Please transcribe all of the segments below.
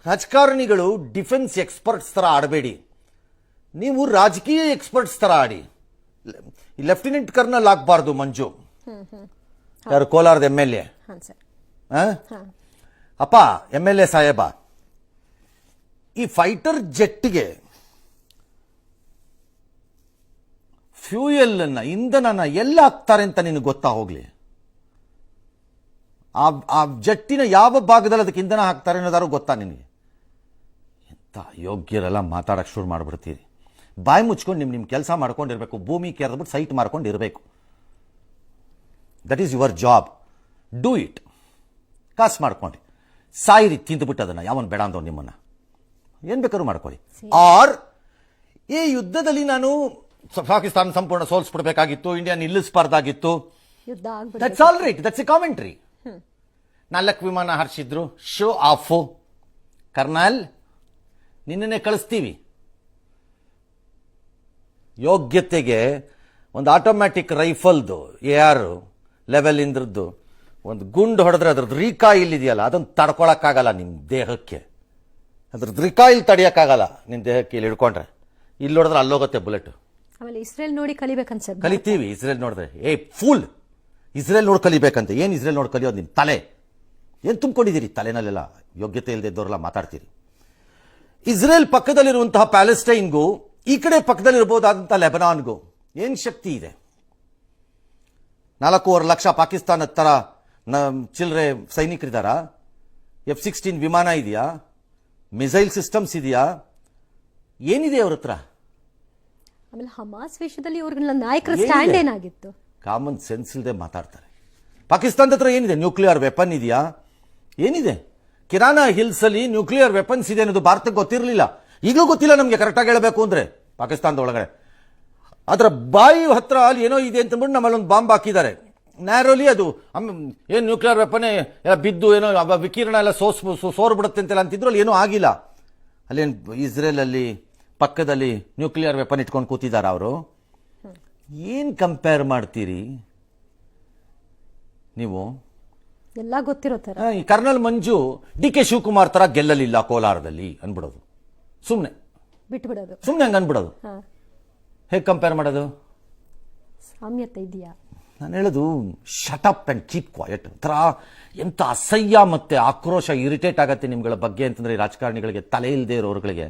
ರಾಜಕಾರಣಿಗಳು defence experts ಥರ ಆಡಬೇಡಿ, ನೀವು ರಾಜಕೀಯ ಎಕ್ಸ್ಪರ್ಟ್ಸ್ ಥರ ಆಡಿ. ಲೆಫ್ಟಿನೆಂಟ್ ಕರ್ನಲ್ ಆಗಬಾರ್ದು ಮಂಜು. ಯಾರು ಕೋಲಾರದ MLA ಅಪ್ಪ, MLA ಸಾಹೇಬ, ಈ ಫೈಟರ್ ಜೆಟ್ಗೆ ಫ್ಯೂಯಲ್ ಇಂಧನನ ಎಲ್ಲ ಹಾಕ್ತಾರೆ ಅಂತ ನಿನಗೆ ಗೊತ್ತಾ? ಹೋಗ್ಲಿ, ಆ ಜೆಟ್ಟಿನ ಯಾವ ಭಾಗದಲ್ಲಿ ಅದಕ್ಕೆ ಇಂಧನ ಹಾಕ್ತಾರೆ ಅನ್ನೋದಾರು ಗೊತ್ತಾ ನಿನಗೆ? ಎಂತ ಯೋಗ್ಯರೆಲ್ಲ ಮಾತಾಡಕ್ಕೆ ಶುರು ಮಾಡಿಬಿಡ್ತೀರಿ. ಬಾಯಿ ಮುಚ್ಕೊಂಡು ನಿಮ್ಮ ಕೆಲಸ ಮಾಡ್ಕೊಂಡಿರ್ಬೇಕು. ಭೂಮಿ ಕೆರೆದ್ಬಿಟ್ಟು ಸೈಟ್ ಮಾಡ್ಕೊಂಡಿರಬೇಕು. That is your job. Do it. ಕಾಸು ಮಾಡ್ಕೊಂಡು ಸಾಯಿರಿ, ತಿಂದುಬಿಟ್ಟು ಅದನ್ನು. ಯಾವನ್ ಬೇಡ ಅಂದವ್ ನಿಮ್ಮನ್ನು. ಏನು ಬೇಕಾದ್ರೂ ಮಾಡ್ಕೊಳ್ಳಿ. ಆರ್ ಈ ಯುದ್ಧದಲ್ಲಿ ನಾನು ಪಾಕಿಸ್ತಾನ ಸಂಪೂರ್ಣ ಸೋಲ್ಸ್ಬಿಡ್ಬೇಕಾಗಿತ್ತು, ಇಂಡಿಯಾ ನಿಲ್ಲಿಸಬಾರ್ದಾಗಿತ್ತು. That's all right, that's a commentary. 4 ವಿಮಾನ ಹಾರಿಸಿದ್ರು, ಶೋ ಆಫು. ಕರ್ನಲ್, ನಿನ್ನೆ ಕಳಿಸ್ತೀವಿ. ಯೋಗ್ಯತೆಗೆ ಒಂದು ಆಟೋಮ್ಯಾಟಿಕ್ ರೈಫಲ್ದು AR ಲೆವೆಲ್ ಇಂದ್ರದ್ದು ಒಂದು ಗುಂಡು ಹೊಡೆದ್ರೆ ಅದ್ರದ್ದು ರೀಕಾಯಿಲ್ ಇದೆಯಲ್ಲ, ಅದನ್ನು ತಡ್ಕೊಳಕ್ಕಾಗಲ್ಲ ನಿಮ್ಮ ದೇಹಕ್ಕೆ. ಅದ್ರದ್ದು ರೀಕಾಯಿಲ್ ತಡೆಯೋಕ್ಕಾಗಲ್ಲ ನಿಮ್ಮ ದೇಹಕ್ಕೆ. ಇಲ್ಲಿ ಹಿಡ್ಕೊಂಡ್ರೆ ಇಲ್ಲಿ ನೋಡಿದ್ರೆ ಅಲ್ಲೋಗುತ್ತೆ ಬುಲೆಟ್. ಆಮೇಲೆ ಇಸ್ರೇಲ್ ನೋಡಿ ಕಲಿಬೇಕನ್ಸುತ್ತೆ. ಕಲಿತೀವಿ ಇಸ್ರೇಲ್ ನೋಡಿದ್ರೆ. ಫೂಲ್, ಇಸ್ರೇಲ್ ನೋಡಿ ಕಲಿಬೇಕಂತೆ. ಏನು ಇಸ್ರೇಲ್ ನೋಡಿ ಕಲಿಯೋದು? ನಿಮ್ಮ ತಲೆ ಏನು ತುಂಬಿಕೊಂಡಿದ್ದೀರಿ ತಲೆನಲ್ಲೆಲ್ಲ? ಯೋಗ್ಯತೆ ಇಲ್ಲದೆ ಇದ್ದವರೆಲ್ಲ ಮಾತಾಡ್ತೀರಿ. ಇಸ್ರೇಲ್ ಪಕ್ಕದಲ್ಲಿರುವಂತಹ ಪ್ಯಾಲೆಸ್ಟೈನ್ಗೂ ಈ ಕಡೆ ಪಕ್ಕದಲ್ಲಿರ್ಬೋದಾದಂಥ ಲೆಬನಾನ್ಗೂ ಏನು ಶಕ್ತಿ ಇದೆ? 4.5 ಲಕ್ಷ ಪಾಕಿಸ್ತಾನದ ಥರ ಚಿಲ್ಲರೆ ಸೈನಿಕರಿದ್ದಾರಾ? F-16 ವಿಮಾನ ಇದೆಯಾ? ಮಿಸೈಲ್ ಸಿಸ್ಟಮ್ಸ್ ಇದೆಯಾ? ಏನಿದೆ ಅವ್ರ ಹತ್ರ? ಆಮೇಲೆ ಹಮಾಸ್ ವಿಷಯದಲ್ಲಿ ಇವ್ರ ನಾಯಕರ ಸ್ಟ್ಯಾಂಡ್ ಏನಾಗಿತ್ತು? ಕಾಮನ್ ಸೆನ್ಸ್ ಇಲ್ಲದೆ ಮಾತಾಡ್ತಾರೆ. ಪಾಕಿಸ್ತಾನದ ಹತ್ರ ಏನಿದೆ? ನ್ಯೂಕ್ಲಿಯರ್ ವೆಪನ್ ಇದೆಯಾ? ಏನಿದೆ? ಕಿರಾನ ಹಿಲ್ಸ್ ಅಲ್ಲಿ ನ್ಯೂಕ್ಲಿಯರ್ ವೆಪನ್ಸ್ ಇದೆ ಅನ್ನೋದು ಭಾರತಕ್ಕೆ ಗೊತ್ತಿರಲಿಲ್ಲ. ಈಗಲೂ ಗೊತ್ತಿಲ್ಲ ನಮಗೆ, ಕರೆಕ್ಟಾಗಿ ಹೇಳಬೇಕು ಅಂದ್ರೆ. ಪಾಕಿಸ್ತಾನದ ಒಳಗಡೆ ಅದರ ಬಾಯಿ ಹತ್ರ ಅಲ್ಲಿ ಏನೋ ಇದೆ ಅಂತಂದ್ಬಿಟ್ಟು ನಮ್ಮಲ್ಲಿ ಒಂದು ಬಾಂಬ್ ಹಾಕಿದ್ದಾರೆ. ನ್ಯಾರೋಲಿ ಅದು ಏನು ನ್ಯೂಕ್ಲಿಯರ್ ವೆಪನ್ನೇ ಬಿದ್ದು ಏನೋ ವಿಕಿರಣ ಎಲ್ಲ ಸೋರ್ಬಿಡುತ್ತೆ ಅಂತೆಲ್ಲ ಅಂತಿದ್ರು. ಅಲ್ಲಿ ಏನೂ ಆಗಿಲ್ಲ. ಅಲ್ಲೇನು ಇಸ್ರೇಲ್ ಅಲ್ಲಿ ಪಕ್ಕದಲ್ಲಿ ನ್ಯೂಕ್ಲಿಯರ್ ವೆಪನ್ ಇಟ್ಕೊಂಡು ಕೂತಿದಾರ ಅವರು? ಏನು ಕಂಪೇರ್ ಮಾಡ್ತೀರಿ ನೀವು? ಎಲ್ಲ ಗೊತ್ತಿರೋ ತರ. ಈ ಕರ್ನಲ್ ಮಂಜು DK ಶಿವಕುಮಾರ್ ತರ ಗೆಲ್ಲಲಿಲ್ಲ ಕೋಲಾರದಲ್ಲಿ ಅನ್ಬಿಡೋದು, ಸುಮ್ಮನೆ ಬಿಟ್ಬಿಡೋದು, ಸುಮ್ಮನೆ ಹಂಗೆ ಅನ್ಬಿಡೋದು. ಹೇಗೆ ಕಂಪೇರ್ ಮಾಡೋದು? ಸಾಮ್ಯತೆ ಇದೆಯಾ? ನಾನು ಹೇಳೋದು shut up and keep quiet. ಒಂಥರ ಎಂಥ ಅಸಹ್ಯ ಮತ್ತೆ ಆಕ್ರೋಶ, ಇರಿಟೇಟ್ ಆಗತ್ತೆ ನಿಮ್ಗಳ ಬಗ್ಗೆ ಅಂತಂದ್ರೆ ಈ ರಾಜಕಾರಣಿಗಳಿಗೆ, ತಲೆ ಇಲ್ಲದೆ ಇರೋರುಗಳಿಗೆ.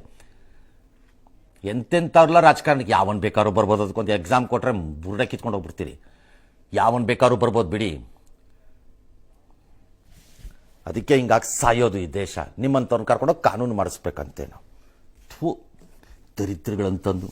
ಎಂತೆಂಥವ್ರಲ್ಲ ರಾಜಕಾರಣಕ್ಕೆ ಯಾವನ್ ಬೇಕಾದ್ರೂ ಬರ್ಬೋದು. ಅದಕ್ಕೊಂದು ಎಕ್ಸಾಮ್ ಕೊಟ್ರೆ ಬುರ್ಡೆ ಕಿತ್ಕೊಂಡು ಹೋಗ್ಬಿಡ್ತೀರಿ. ಯಾವನ್ ಬೇಕಾದ್ರೂ ಬರ್ಬೋದು ಬಿಡಿ. ಅದಕ್ಕೆ ಹಿಂಗಾಗಿ ಸಾಯೋದು ಈ ದೇಶ. ನಿಮ್ಮಂಥವ್ರನ್ನ ಕರ್ಕೊಂಡೋಗಿ ಕಾನೂನು ಮಾಡಿಸ್ಬೇಕಂತೇನು? ದರಿದ್ರಗಳಂತಂದು